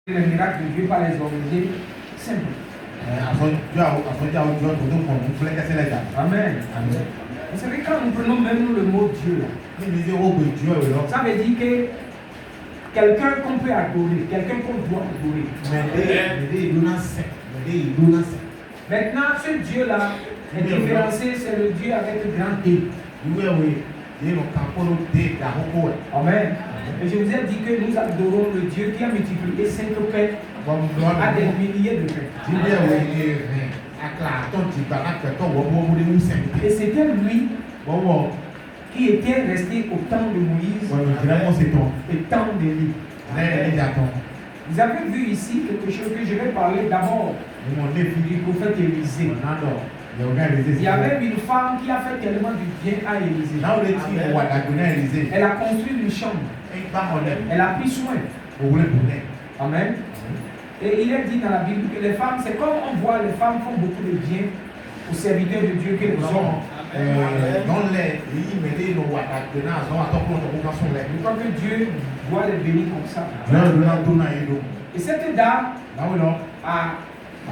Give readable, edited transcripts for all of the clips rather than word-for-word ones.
Les miracles de Dieu par les organiser simple. Amen. Vous savez, quand nous prenons même le mot Dieu, là, ça veut dire que quelqu'un qu'on peut adorer, quelqu'un qu'on doit adorer. Maintenant, ce Dieu-là est différencié, c'est le Dieu avec le grand D. Amen. Et je vous ai dit que nous adorons le Dieu qui a multiplié 5 pains à des milliers de pains. Et c'était lui qui était resté au temps de Moïse et temps d'Élie. Vous avez vu ici quelque chose que je vais parler d'abord du prophète Élisée. Il y avait une femme qui a fait tellement du bien à Élisée. Elle a construit une chambre. Elle a pris soin. Amen. Et il est dit dans la Bible que les femmes, c'est comme on voit les femmes font beaucoup de bien aux serviteurs de Dieu que les hommes. Je crois que Dieu doit les bénir comme ça. Et cette dame a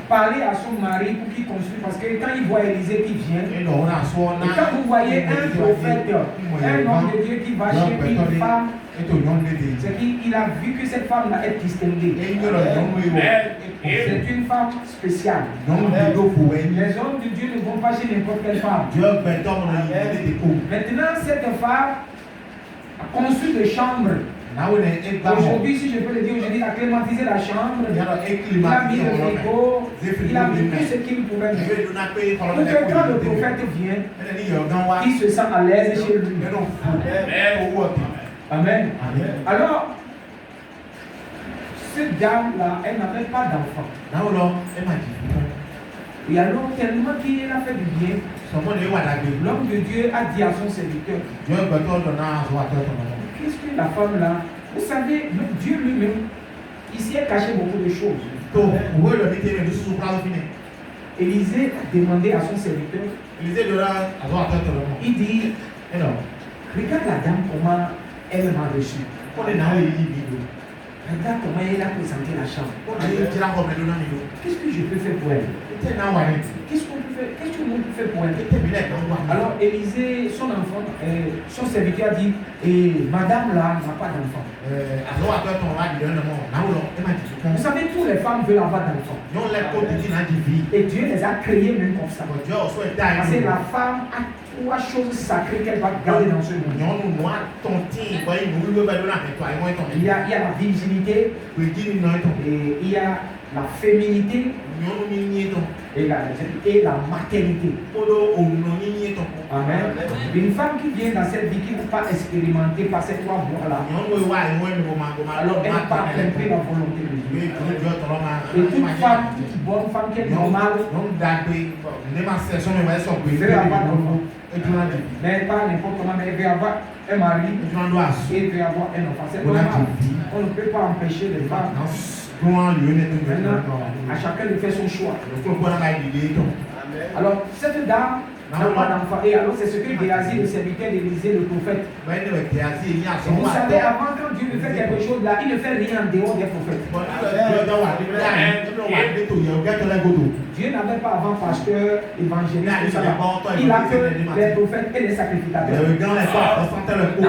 parlé à son mari pour qu'il construise, parce que quand il voit Élisée qui vient, et quand vous voyez un prophète, un homme de Dieu qui va chez une femme, c'est qu'il a vu que cette femme-là est distinguée. C'est une femme spéciale. Les hommes de Dieu ne vont pas chez n'importe quelle femme. Maintenant, cette femme a construit des chambres. Aujourd'hui, si je peux le dire, aujourd'hui, il a climatisé la chambre, il a mis le frigo, il a mis tout ce qu'il pouvait mettre. Pour que quand le prophète vient, il se sent à l'aise chez lui. Amen. Alors, cette dame-là, elle n'avait pas d'enfant. Et alors, tellement qu'il a fait du bien, l'homme de Dieu a dit à son serviteur, qu'est-ce que la femme là, vous savez, Dieu lui-même, il s'y est caché beaucoup de choses. Élisée a demandé à son serviteur, il dit, regarde la dame comment elle m'a reçu. Regarde comment elle a présenté la chambre. Qu'est-ce que je peux faire pour elle? Qu'est-ce qu'on peut faire? Qu'est-ce que l'on peut faire pour elle? Alors Élisée, son enfant, son serviteur a dit, madame là n'a pas d'enfant. Vous savez, toutes les femmes veulent avoir d'enfants. Et Dieu les a créées même comme ça. Parce que la femme a trois choses sacrées qu'elle va garder dans ce monde. Il y a la virginité, et il y a la féminité et la maternité. Amen. Une femme qui vient dans cette vie qui n'est pas expérimentée par ces trois voies-là, alors elle n'a pas compris la volonté de Dieu. Et toute femme, toute bonne femme qui est normale, veut avoir d'enfant. Mais pas n'importe comment, mais elle veut avoir un mari et elle veut avoir un enfant. C'est normal. On ne peut pas empêcher les femmes. À chacun de faire son choix. Alors, cette dame n'a pas d'enfant. Et alors, c'est ce que Géasi, le serviteur d'Élisée, le prophète. Vous savez, avant, quand Dieu ne fait quelque chose là, il ne fait rien en dehors des prophètes. Dieu n'avait pas avant pasteur, évangéliste, il a que les prophètes et les sacrificateurs. Dans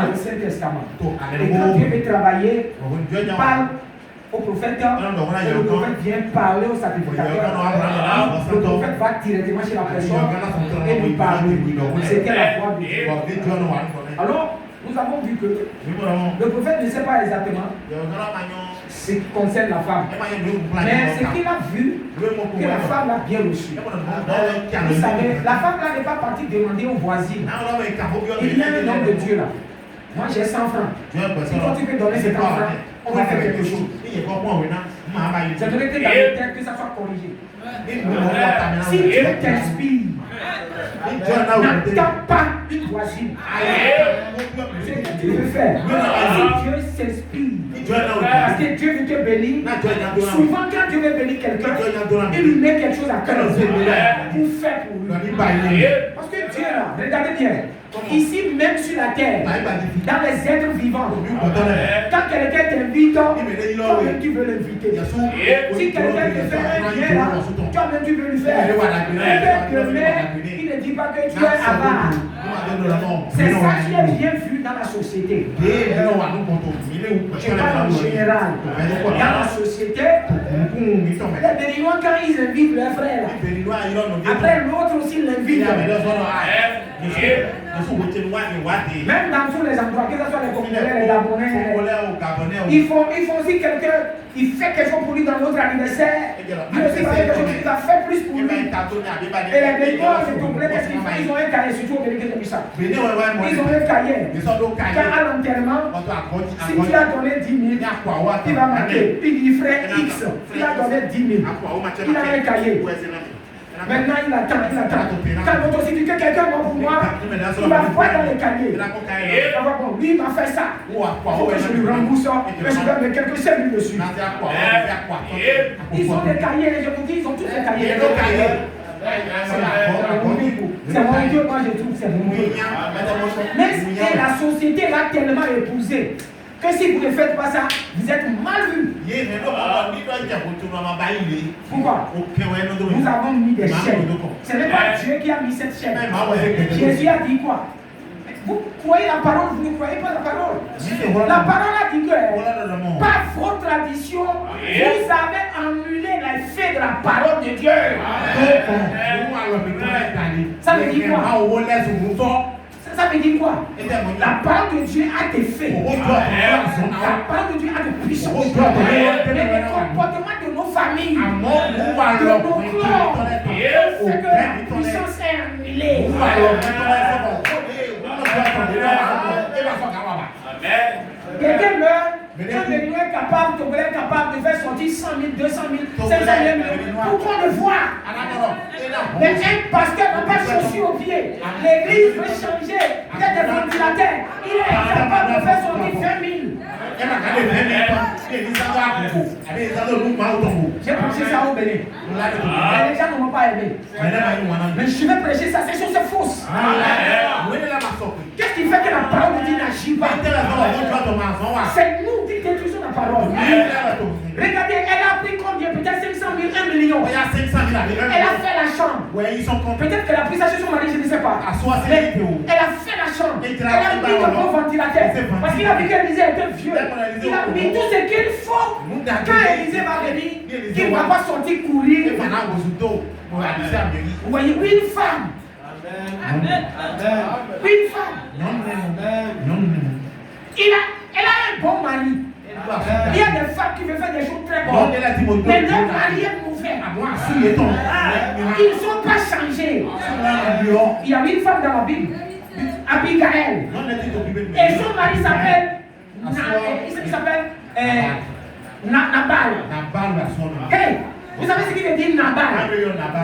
l'Ancien Testament. Et quand Dieu veut travailler, il parle au prophète, et le prophète vient parler au sacrificateur. Le prophète va directement chez la personne et lui parler. C'était la voix de Dieu. Alors, nous avons vu que le prophète ne sait pas exactement ce qui concerne la femme. Mais ce qu'il a vu, que la femme l'a bien reçu. Vous savez, la femme là n'est pas partie demander aux voisines. Il y a un homme de Dieu là. Moi j'ai 100 francs. Si toi tu peux donner 50 francs, on va faire quelque chose. C'est donné que dans le tête que ça soit corrigé. Si Dieu t'inspire, n'attends pas une voisine. C'est ce que tu veux faire. Si Dieu s'inspire, parce que Dieu veut te bénir, souvent quand Dieu veut bénir quelqu'un, il lui met quelque chose à cœur pour faire pour lui. Parce que Dieu là, regardez bien. Ici, même sur la terre, dans les êtres vivants, quand quelqu'un t'invite, toi-même tu veux l'inviter. Si quelqu'un te fait un bien là, toi-même tu veux lui faire. Il ne dit pas que tu es avare. C'est ça qui est bien vu dans la société. Je parle en général. Dans la société, les Béninois, quand ils invitent leurs frères, après l'autre aussi l'invite. Même dans tous les endroits, que ce soit les Congolais, les Gabonais, ils font aussi quelqu'un, il fait quelque chose pour lui dans notre anniversaire. Lui aussi va faire quelque chose, il va faire plus pour lui. Et les Béninois, les Congolais, qu'est-ce qu'ils font? Ils ont un cahier, surtout au Bénin comme ça. Ils ont un cahier. Quand à l'enterrement, si tu as donné 10 000, il va marquer. Il dit frère X, il a donné 10 000. Il a un cahier. Maintenant, il attend. Quand l'autre aussi dit que quelqu'un va pour moi, il va voir dans les cahiers. Il va voir, bon, lui, il m'a fait ça. Il faut que je lui rembourse ça. Mais je vais mettre quelques cellules dessus. Ils ont des cahiers, je vous dis, ils ont tous les cahiers. C'est mon Dieu, moi je trouve, c'est mon Dieu. Mais la société l'a tellement épousé que si vous ne faites pas ça, vous êtes mal vus. Pourquoi? Nous avons mis des chaînes. Ce n'est pas Dieu qui a mis cette chaîne. Jésus a dit quoi? Vous croyez la parole, vous ne croyez pas la parole. La parole a dit que par vos traditions, vous avez annulé les faits de la parole de Dieu. Ça veut dire quoi? Ça veut dire quoi? La parole de Dieu a des faits. La parole de Dieu a des puissances. Et les comportements de nos familles, de nos corps, c'est que la puissance est annulée. Quelqu'un meurt, un Béninois est capable, Togolais est capable de faire sortir 100 000, 200 000, 500 000 pour qu'on le voit. Mais un pasteur n'a pas de chaussures aux pieds. L'église veut changer des ventilateurs. Il est incapable de faire sortir 20 000. J'ai prêché ça au Bénin. Les gens ne m'ont pas aimé. Mais je vais prêcher ça, c'est chose fausse. Qu'est-ce qui fait que la parole de Dieu n'agit pas? C'est nous qui détruisons la parole. Regardez, elle a pris combien? Peut-être 500 000, 1 million. Elle a fait la chambre. Peut-être qu'elle a pris ça chez son mari, je ne sais pas. Mais elle a fait la chambre. Elle a mis de bons ventilateurs. Parce qu'il a vu qu'Élisée était vieux. Il a mis tout ce qu'il faut. Quand Élisée va venir, il ne va pas sortir courir. Vous voyez, une femme. Une femme. Elle a un bon mari. Il y a des femmes qui veulent faire des choses très bonnes. Mais leur mari est mauvais. Ils ne sont pas changés. Il y a une femme dans la Bible, Abigail. Et son mari s'appelle Nabal. Hey, vous savez ce qu'il veut dire Nabal?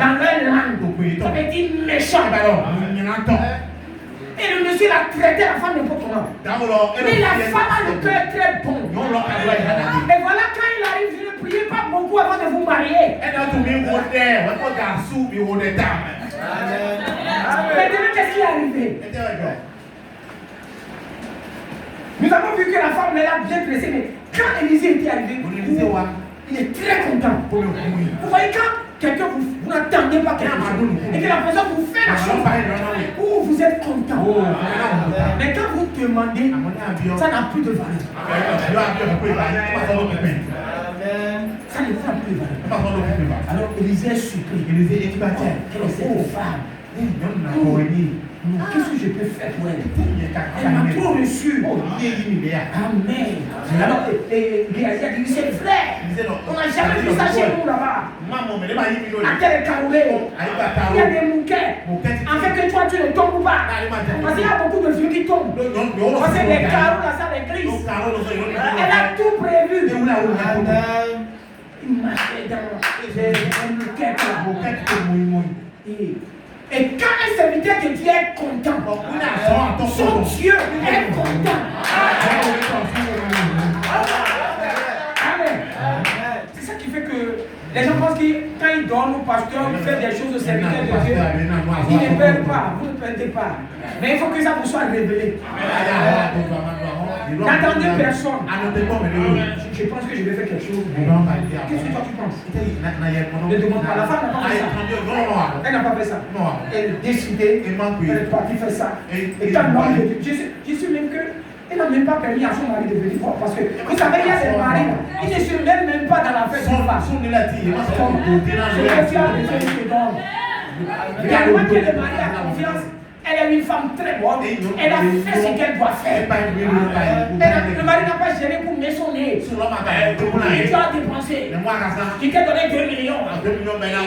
Dans leur langue, ça veut dire méchant. Et le monsieur l'a traité la femme n'importe comment. Mais la femme a le cœur très bon. Et voilà, quand il arrive, je ne priez pas beaucoup avant de vous marier. Maintenant, qu'est-ce qui est arrivé? Nous avons vu que la femme l'a bien dressée, mais quand Élisée était arrivé, il est très content. Vous voyez, quand quelqu'un vous n'attendez pas quelque chose et que la personne vous fait la chose, vous êtes content. Mais quand vous demandez, ça n'a plus de valeur. Ça ne fait plus de valeur. Alors Élisée est surpris. Élisée est surpris. Quelle est cette femme? Qu'est-ce que je peux faire pour elle? Elle m'a trop reçu. Amen. Alors, il a dit, c'est vrai. On n'a jamais vu ça chez nous là-bas. À quel caroulé? Il y a des mouquets. En fait, que toi, tu ne tombes pas. Parce qu'il y a beaucoup de vieux qui tombent. Parce que les carreaux, là, ça, l'église. Elle a tout prévu. Il marchait dans les mouquets. Et quand un serviteur de Dieu est content, son Dieu est content. Amen. C'est ça qui fait que Les gens pensent que quand ils dorment au pasteur, il fait des choses au serviteur de Dieu. Ils ne perdent pas, vous ne perdez pas. Mais il faut que ça vous soit révélé. N'attendez personne. Je pense que je vais faire quelque chose. Qu'est-ce que toi tu penses? Ne demande pas. La femme n'a pas fait ça. Elle n'a pas fait ça. Elle a décidé, elle est partie faire ça. Et quand l'homme de Dieu, je suis même que elle n'a même pas permis à son mari de venir voir. Parce que vous savez, il y a des maris là. Ils ne se mêlent même pas dans la fête. Il y a loin que le mari a confiance. Elle est une femme très bonne. Elle a fait ce qu'elle doit faire. Le mari n'a pas géré pour maisonner. Tu as dépensé. Tu t'es donné 2 millions.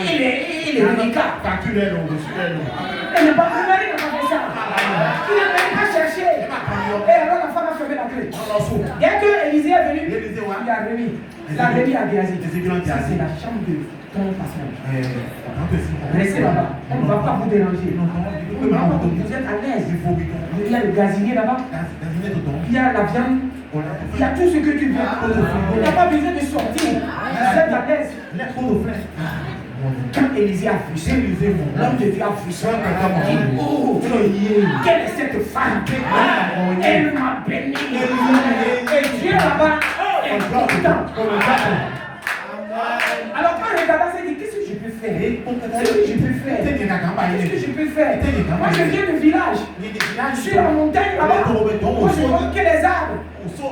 Il est handicap. Le mari n'a pas fait ça. Il n'a même pas cherché. Et alors la femme a fermé la clé. Dès que Élisée est venu, il a remis. Il a remis à Géasi. Ça c'est la chambre de ton passage. Restez là-bas. On ne va pas vous déranger. Vous êtes à l'aise. Il y a le gazinier là-bas. Il y a la viande. Il y a tout ce que tu veux. Il n'y a pas besoin de sortir. Vous êtes à l'aise. Quand Élisée a vu ça, l'homme de Dieu a vu ça. Il dit, oh, quelle est cette femme? Elle m'a béni. Et Dieu là-bas est content. Alors quand je regarde ça, il dit, qu'est-ce que je peux faire? Qu'est-ce que je peux faire? Qu'est-ce que je peux faire? Moi je viens du village. Je suis à la montagne là-bas. Moi je vois que les arbres.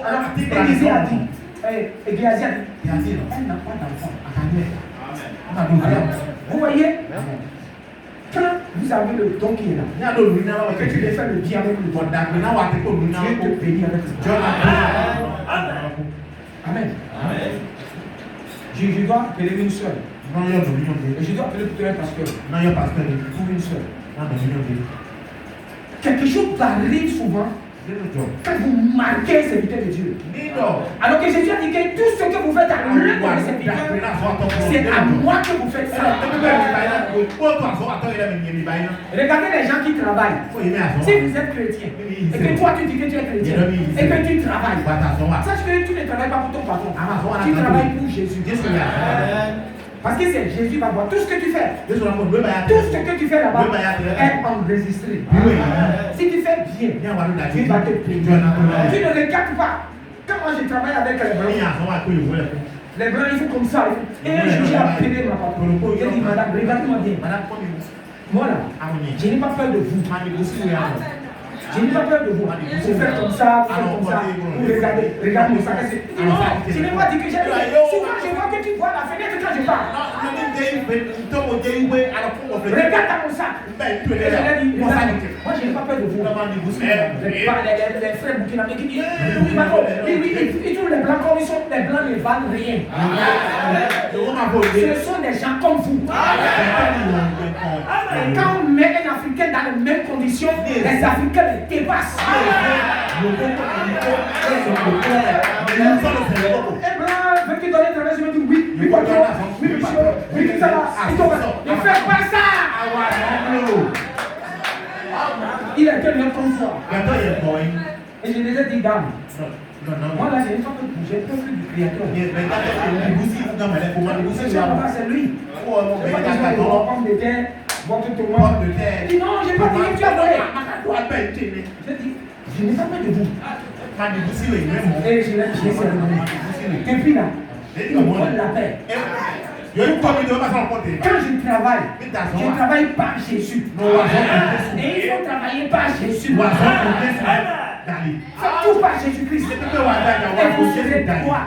Alors Élisée a dit, et Géasi a dit, elle n'a pas d'enfant. Alors, vous voyez, quand vous avez le don qui est là, que tu veux faire le bien avec le don, Dieu te bénit avec le don. Amen. Je dois appeler une soeur. Je dois appeler plutôt un pasteur. Pour une soeur. Quelque chose arrive souvent. Quand vous marquez un serviteur de Dieu. Alors que Jésus a dit que tout ce que vous faites à l'un de ses serviteurs, c'est à moi que vous faites ça. Regardez les gens qui travaillent. Si vous êtes chrétien, et que toi tu dis que tu es chrétien, et que tu travailles, sache que tu ne travailles pas pour ton patron. Tu travailles pour Jésus. Parce que c'est Jésus qui va voir tout ce que tu fais. Tout ce que tu fais là-bas est enregistré. Si tu fais bien, Dieu va te bénir. Tu ne regardes pas. Quand moi je travaille avec les blancs, les blancs ils font comme ça. Et un jour j'ai appelé ma patronne. J'ai dit, madame, regardez-moi bien. Moi là, je n'ai pas peur de vous. Je n'ai pas peur de vous. Vous faites comme ça, vous faites comme ça. Vous regardez, regardez ça. Non, je n'ai pas dit que j'ai. Souvent, je vois que tu vois la fenêtre quand je parle. Regarde dans mon sac. Et je lui ai dit, moi, je n'ai pas peur de vous. Les frères burkinabés qui disent, ils trouvent les blancs comme ils sont, les blancs ne valent rien. Ce sont des gens comme vous. Quand on met un Africain dans les mêmes conditions, les Africains les dépassent. Un blanc veut te donner de l'argent, je me dis oui, oui, patron, oui, monsieur, oui, ça va. Ne fais pas ça. Il a quel comme toi. Et je les ai dit, dame. Moi là, j'ai une fois que j'ai peur du Créateur. C'est lui. C'est pas que je vais prendre des terres, votre tomate. Il dit non, j'ai pas dit que tu as volé. J'ai dit, je n'ai pas peur de vous. Et je l'ai dit, depuis là, il me donne la paix. Quand je travaille par Jésus. Et il faut travailler par Jésus. Faites tout par Jésus-Christ. Et vous serez droit.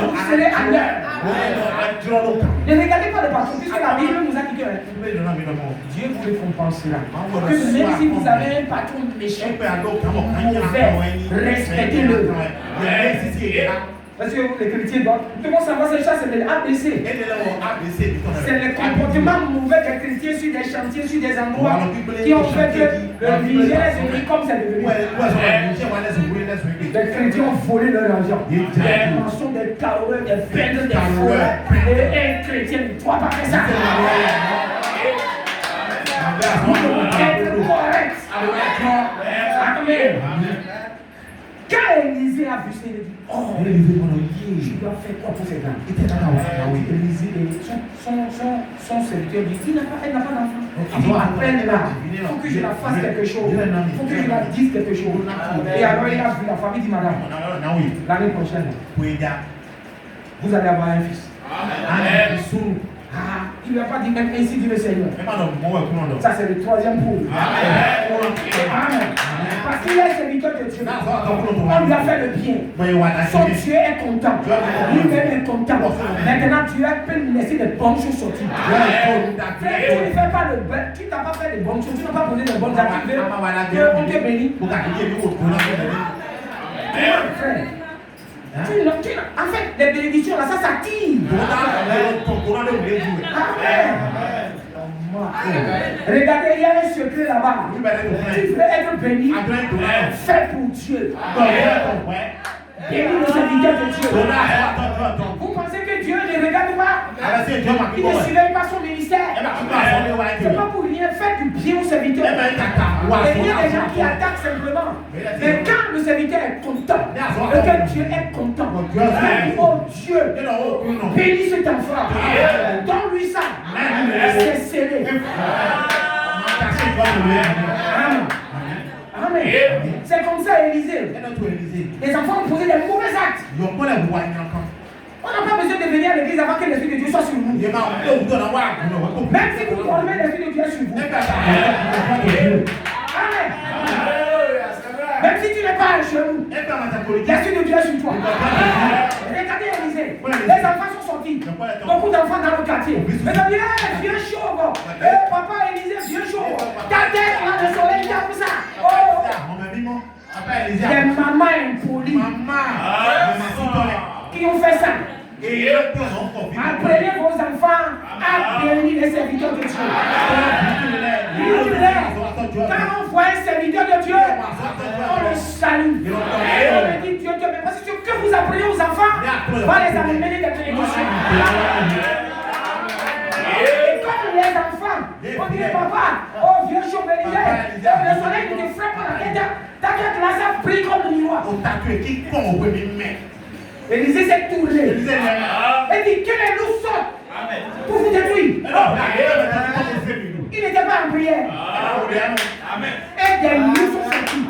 Vous serez à l'heure. Ne regardez pas le patron, puisque la Bible nous a dit que Dieu vous récompensera. Que même si vous avez un patron méchant, mauvais, respectez-le. Parce que les chrétiens doivent. Tout le monde savoir c'est ça, c'est les ABC. C'est le comportement mauvais des chrétiens sur des chantiers, sur des endroits qui ont fait que le religieux est devenu comme c'est devenu. Les chrétiens ont volé leur argent. Des mensonges, des carottes, des peines, des forêts. Et un chrétien ne doit pas faire ça. Vous devez être correct. Amen. Quand Élisée a vu ça, il dit Oh, je dois faire quoi pour ces gens? Son serviteur dit, elle n'a pas d'enfant. Il dit, appelle-la. Il faut que je la fasse quelque chose. Il faut que je la dise quelque chose. Et alors il a vu la famille, dit, madame, l'année prochaine, vous allez avoir un fils. Il ne lui a pas dit même ainsi dit le Seigneur. Ça c'est le 3e pour. Amen. Parce qu'il est serviteur de Dieu. On lui a fait le bien. Son Dieu est content. Lui-même est content. Maintenant Dieu peut lui laisser des bonnes choses sortir. Tu ne fais pas le bien. Tu n'as pas fait de bonnes choses. Tu n'as pas posé de bonnes activités. On te bénit. Frère. En fait, les bénédictions là, ça s'active. Regardez, il y a un secret là-bas. Tu veux être béni, fais pour Dieu. Bénis le serviteur de Dieu. Vous pensez que Dieu ne regarde pas? Il ne surveille pas son ministère. C'est pas pour rien. Faites du bien au serviteur. Et il y a des gens qui attaquent simplement. Mais quand le serviteur est content, et que Dieu est content, oh Dieu, bénis cet enfant. Donne-lui ça. C'est scellé. Amen. C'est comme ça, Élisée. Les enfants ont posé des mauvais actes. On n'a pas besoin de venir à l'église avant que l'Esprit de Dieu soit sur vous. Même si vous dormez, l'Esprit de Dieu est sur vous. Amen. Même si tu n'es pas chez nous, l'Esprit de Dieu est sur toi. Regardez Élisée. Les enfants sont sortis. Beaucoup d'enfants dans le quartier. Mais on dit, viens chaud. Papa Élisée, viens chaud. Ta tête dans le soleil, comme ça. Des mamans impolies qui ont fait ça. Apprenez vos enfants à bénir les serviteurs de Dieu. Quand on voit un serviteur de Dieu, on le salue. On le dit Dieu, mais parce que vous apprenez aux enfants va les amener des bénédictions. Et comme les enfants, on dit papa, oh vieux chaud bénisé, le soleil ne te frappe pas la tête. T'inquiète là, ça brille comme le miroir. Élisée s'est tourné. Et dit que les loups sortent pour vous détruire. Il n'était pas en prière. Et des loups sont sortis.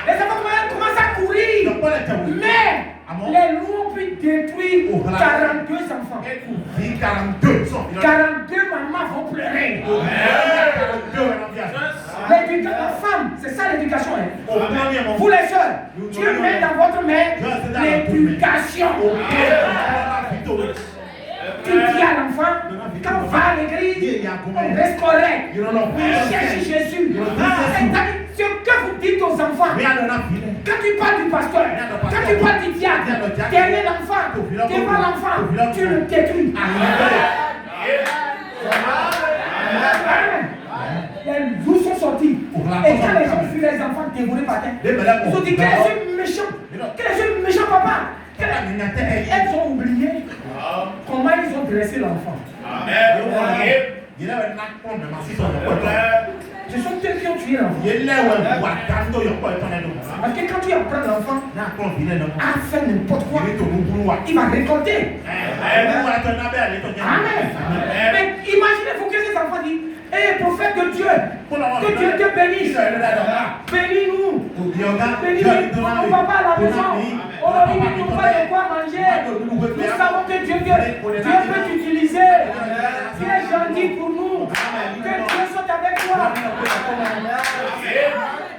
Les enfants commencent à courir. Mais les loups ont pu détruire 42 enfants. 42 mamans vont pleurer. La femme, c'est ça l'éducation. Vous les sœurs, Dieu met dans votre main l'éducation. Tu dis à l'enfant, quand on va à l'église, on reste correct. On cherche Jésus. Ce que vous dites aux enfants, quand tu parles du pasteur, quand tu parles du diable, derrière l'enfant, devant l'enfant, tu le détruis. Les loups sont sortis. Et quand les gens fuient les enfants dévorés par terre, ils ont dit quel est ce méchant papa. Elles ont oublié comment ils ont dressé l'enfant. Ce sont eux qui ont tué l'enfant. Parce que quand tu apprends l'enfant à faire n'importe quoi, il va récolter. Amen. Mais imaginez-vous que ces enfants disent, hé prophète de Dieu, que Dieu te bénisse. Bénis-nous. Bénis-nous. On ne va pas à la maison. On n'a pas de quoi manger. Nous savons que Dieu peut t'utiliser. Tu es gentil pour nous. Que Dieu soit avec toi.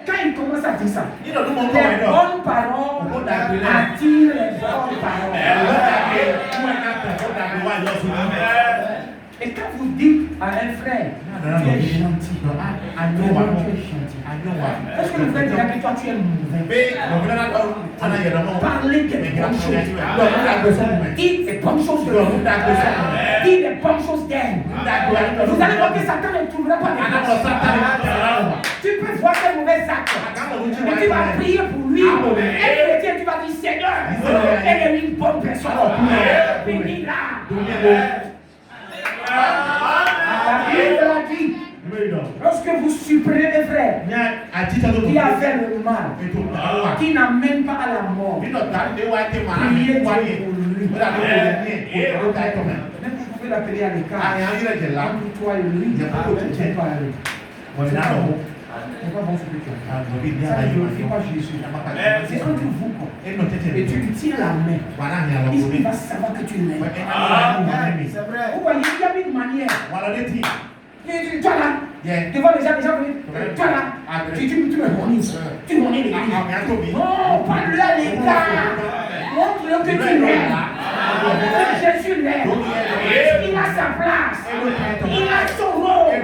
Quand il commence à dire ça, les bonnes paroles attirent les bonnes paroles. Et quand vous dites à un frère, tu es gentil, est-ce que le frère dira que toi tu es mauvais? Parlez des bonnes choses. Dites des bonnes choses de vous. Dites des bonnes choses d'elle. Vous allez voir que Satan ne trouvera pas des bonnes choses. Tu peux voir ses mauvais actes. Mais tu vas prier pour lui. Et tu vas dire Seigneur, elle est une bonne personne. Bénis-la. La Bible a dit, lorsque vous supprimez les frères, qui a fait le mal, qui n'amène pas à la mort. Priez Dieu pour lui. Même vous pouvez l'appeler à l'écart. Entre toi et lui, il n'y a pas de parler. C'est pas bon ce que tu as. Ça ne glorifie pas Jésus. C'est entre vous. Et tu lui tiens la main. Il va savoir que tu l'aimes. C'est vrai. Vous voyez, il y a une manière. Toi là, devant les gens, toi là, tu me monies. Tu monies l'église. Non, parle-le à l'écart. Montre-le que tu l'aimes. Jésus l'aime. Il a sa place. Il a son rôle.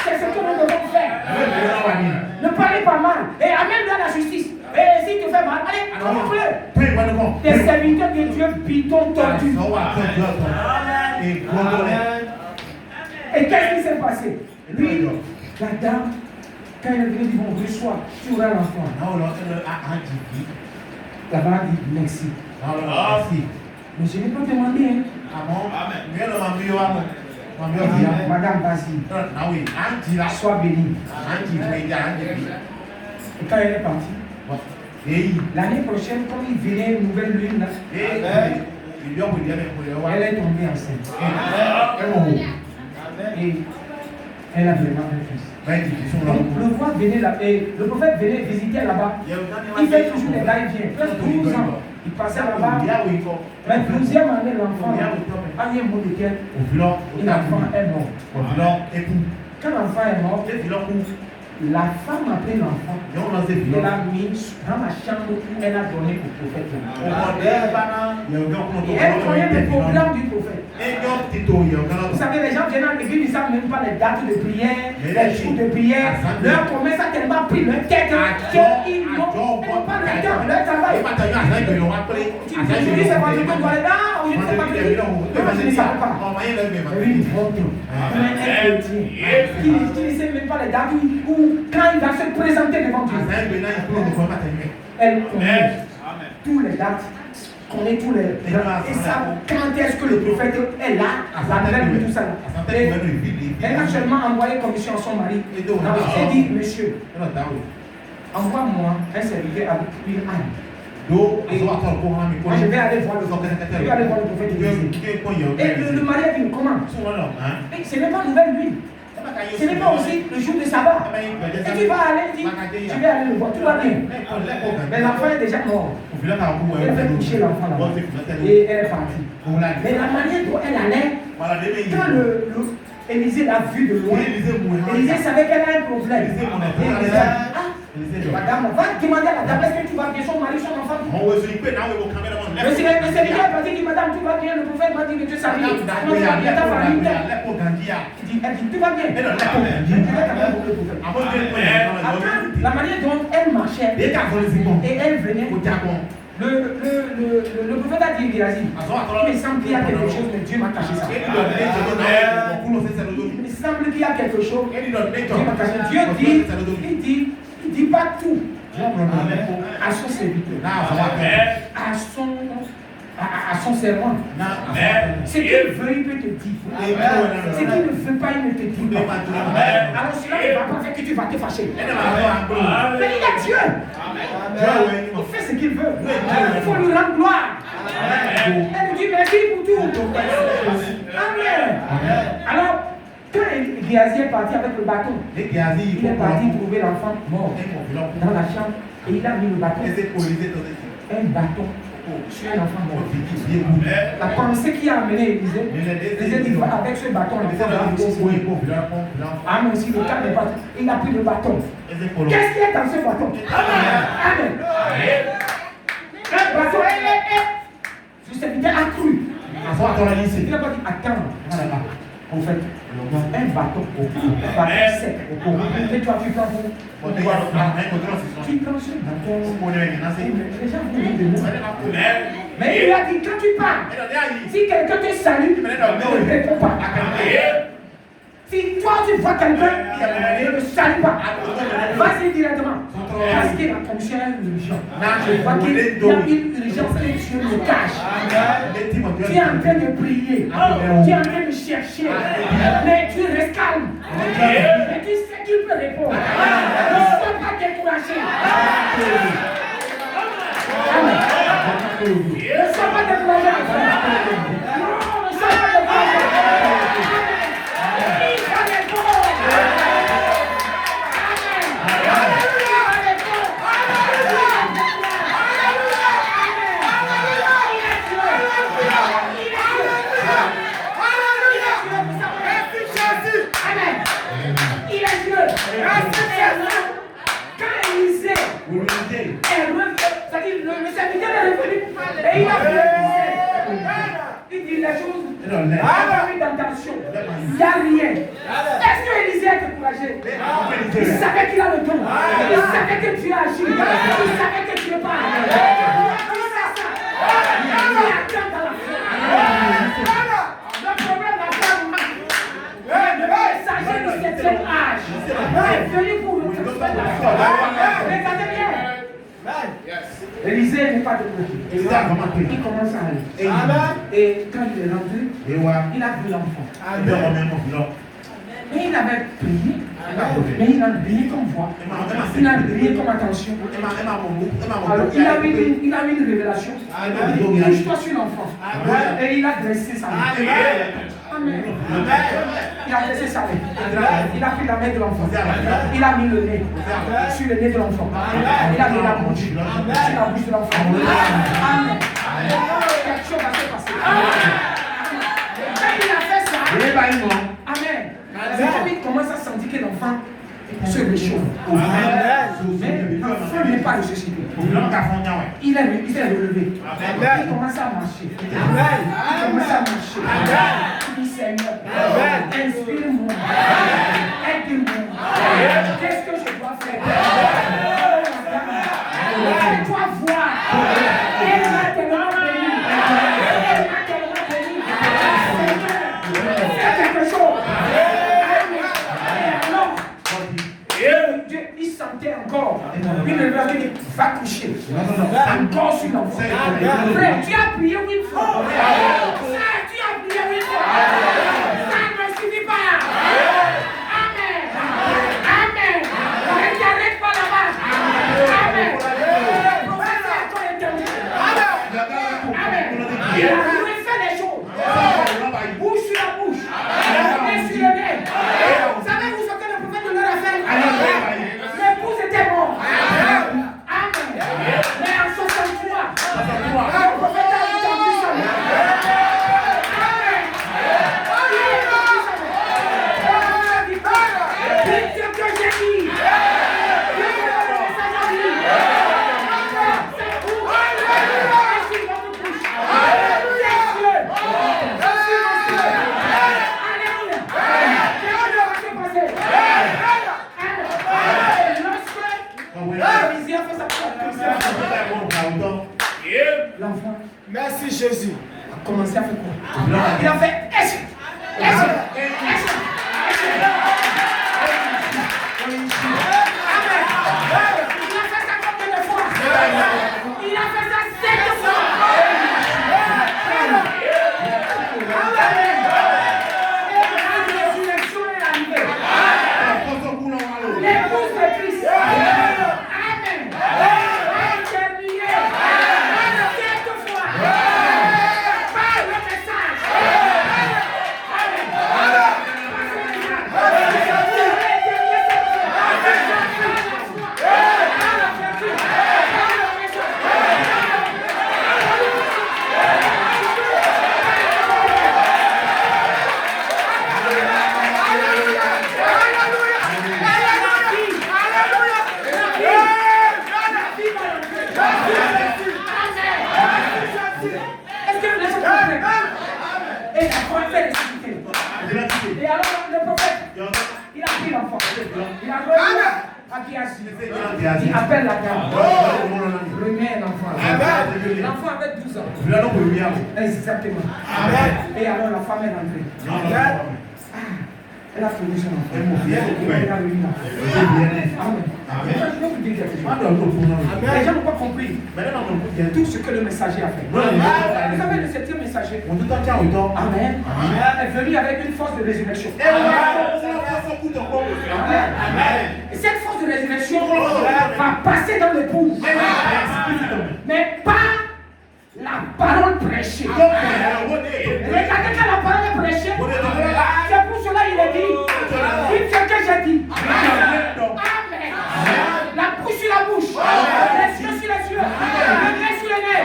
C'est ce que nous devons faire. Ne parlez pas mal. Et amène-le à la justice. Et si tu fais mal, allez, montre-le. Des serviteurs de Dieu bidons tordus. Et qu'est-ce qui s'est passé? Lui, la dame, quand elle est venue, dit bon, reçois, tu auras l'enfant. La dame dit merci. Mais je n'ai pas demandé. Madame, vas-y. Sois bénie. Et quand elle est partie, l'année prochaine, comme il venait une nouvelle lune, là, elle est tombée enceinte. Et elle a vraiment un fils. Donc, le prophète venait visiter là-bas. Il fait toujours les va-et-vient. Presque 12 ans. Il passait là-bas. Mais 12e année, l'enfant a eu un mot de quel? Et l'enfant est mort. Quand l'enfant est mort, la femme a pris l'enfant. Elle l'a mis dans la chambre où elle a donné au prophète. Et elle connaît le programme du prophète. Vous savez, les gens viennent à l'église, ils ne savent même pas les dates de prière, les jours de prière. Leur promesse a tellement pris leur tête qu'ils n'ont pas le temps. Leur travail. Tu dis, c'est pas du tout, voilà, je ne sais pas que je ne savais pas. Oui, qui ne sait même pas les dates où quand il va se présenter devant Dieu. Elle connaît tous les dates. Connaît tous les et ça, quand est-ce que le prophète est là, la nouvelle tout ça. Elle a seulement envoyé commission à son mari. Elle dit, monsieur, envoie-moi un serviteur avec une âne. Moi, je vais aller voir le prophète. Et le mari a dit, comment? Mais ce n'est pas nouvelle nuit. Ce n'est pas aussi le jour de sabbat. Et tu vas aller, tu vais aller le voir, tout va bien. Mais l'enfant est déjà mort. Elle fait coucher l'enfant là-bas. Et elle est partie. Mais la manière dont elle allait, quand Élisée l'a vue de loin, Élisée savait qu'elle a un problème. Madame, va demander à la dame, est-ce que tu vas bien, son mari, son enfant? Le serviteur est parti, dit, madame, tu vas bien, le prophète m'a dit que tu savais. Il dit, tu vas bien. Après, la manière dont elle marchait, et elle venait, le prophète a dit, il me semble qu'il y a quelque chose, mais Dieu m'a caché ça. Il me semble qu'il y a quelque chose, Dieu m'a caché. Dieu dit pas tout à son serviteur, à son servant. Ce qu'il veut, il peut te dire. Ce qu'il ne veut pas, il ne te dit pas. Alors cela ne va pas faire que tu vas te fâcher. Mais il a Dieu. Il fait ce qu'il veut. Il faut lui rendre gloire. Elle nous dit merci pour tout. Amen. Alors, quand Géasi est parti avec le bâton, il est parti trouver l'enfant mort dans la chambre et il a mis le bâton. Un bâton sur un enfant mort. La pensée qui a amené Élisée, Élisée dit avec ce bâton, l'enfant va Amen. Si le cas n'est pas, il a pris le bâton. Qu'est-ce qu'il y a dans ce bâton? Amen. Un bâton, ce serviteur a cru. Il n'a pas dit attends. En fait, un bâton au cou, un bâton sec au cou. Et toi, tu prends pour. Tu prends ce bâton. Les gens vont de nous. Mais il a dit quand tu pars, si quelqu'un te salue, ne réponds pas. Si toi tu vois quelqu'un, ne le salue pas. Vas-y directement. Parce que la commission est une urgence. Je vois qu'il y a une urgence que Dieu me cache. Tu es en train de prier. Tu es en train de chercher. Mais tu restes calme. Mais tu sais tu peux répondre. Ne sois pas découragé. Amen. Ne sois pas découragé. Non, ne sois pas découragé. Il va répondre. Il est Dieu. Quand Élisée est revenu, c'est-à-dire le serviteur est revenu et il a vu Élisée. Il dit les choses, il a eu d'intention. Il n'y a rien. Est-ce que Élisée est découragé? Il savait qu'il a le don. Il savait que Dieu agit. Il savait que Dieu parle. Il sait ça. Il attend dans la foi. Le problème va faire le messager du 7e âge est venu pour nous transmettre la foi. Regardez bien. Élisée n'est pas découragé. Il commence à aller. Et quand il est rentré, il a vu l'enfant. Et il avait prié, mais il a prié comme voix. Il a prié comme attention. Alors il a eu une révélation. Couche-toi sur l'enfant. Et il a dressé sa main. Amen. Il a dressé sa main. Il a pris la main de l'enfant. Il a mis le nez sur le nez de l'enfant. Il a mis la bouche sur la bouche de l'enfant. Amen. Quelque chose va se passer. Quand il a fait ça, amen. Il commence à sentir que l'enfant se réchauffe. Mais l'enfant n'est pas ressuscité. Il est relevé. Il commence à marcher. Il commence à marcher. Il dit Seigneur, inspire-moi. Aide-moi. Qu'est-ce que je dois faire? Fais-toi voir. Elle m'a tellement béni. Elle m'a tellement béni. Seigneur, fais quelque chose. Il sentait encore une révélation qui va coucher. Encore sur l'enfant. Frère, tu as prié une fois. Tu as prié une fois. Ça ne suffit pas. Amen. Amen. Ne t'arrête pas là-bas. Amen. Le prophète a encore intervenu. Amen. Il a voulu faire les choses. Bouche sur la bouche. Et sur le nez. Savez-vous ce que le prophète de leur a fait? L'épouse était mort. Amen. Mais en 63, le prophète a entendu sa mère. Amen. Il a entendu sa mère. Il a dit, ce que j'ai dit. Je vais le message à lui. C'est pour et sur votre bouche. Alléluia. Alléluia. Qu'est-ce qui va se passer? L'enfant, merci Jésus, a commencé à faire quoi? Il a fait il a fait ça 7 fois. Et la résurrection est arrivée. L'épouse de Christ. Amen. A terminé 7 fois. Par le message. Est-ce que vous êtes compris? Et la foi fait ressusciter. Et alors le prophète, il a pris l'enfant. Il a revenu à Géasi. Il appelle la dame. Remets l'enfant. L'enfant avait 12 ans. Exactement. Et alors la femme est rentrée. Elle a trouvé son enfant. Elle a remis l'enfant. Amen. Je vais vous dire quelque chose. Les gens n'ont pas compris tout ce que le messager a fait. Vous savez, le 7e messager messager. Amen. Elle est venue avec une force de résurrection. Amen. Et cette force de résurrection va passer dans l'épouse. Mais pas la parole prêchée. Regardez quand la parole est prêchée. C'est pour cela qu'il est dit. Dites ce que j'ai dit. Amen. La bouche sur la bouche. Les yeux sur les yeux. Le nez sur le nez.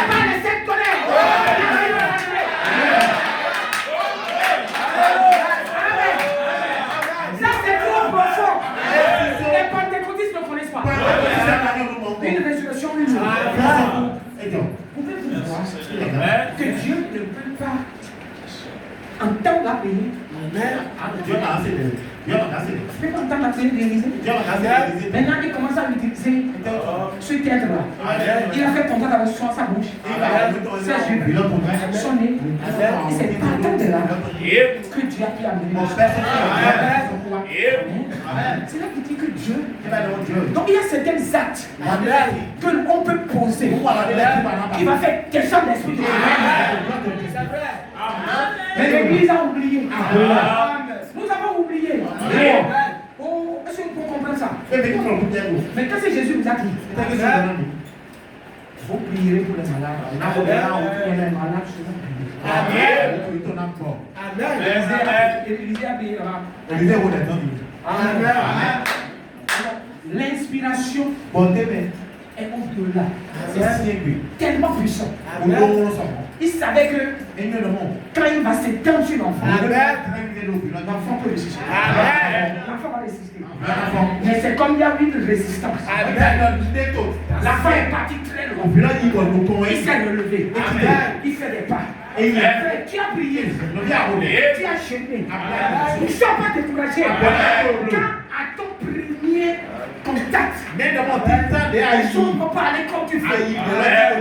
Pas les sept tonnerres. Ça c'est trop profond. Les pentecôtistes ne connaissent pas. Une résurrection, une journée. Vous pouvez voir que Dieu ne peut pas entendre la prière. Dieu n'a assez de. Dieu n'a assez de. Tu peux pas entendre la prière d'Élisée. Maintenant, il commence à utiliser ce terme-là. Il a fait contact avec sa bouche. Ses yeux, son nez. Et c'est partant de là que Dieu a pu amener. C'est là qu'il dit que Dieu. Donc il y a certains actes que l'on peut poser qui va faire quelque chose d'esprit. Mais l'Église a oublié. Nous avons oublié. Oh, est-ce qu'on peut comprendre ça? Mais quand c'est Jésus nous a dit, vous prierez pour les malades. Amen. Élisée a prié là-bas. Amen. L'inspiration est au-delà. C'est tellement puissant. Il savait que quand il va s'étendre sur l'enfant, l'enfant peut résister. L'enfant va résister. Mais c'est comme il y a une résistance. L'enfant est parti très loin. Il s'est relevé. Il fait des pas. Qui a prié, qui a chaîné. Ne sois pas découragé. Quand à ton premier contact, les choses ne vont pas aller comme tu veux.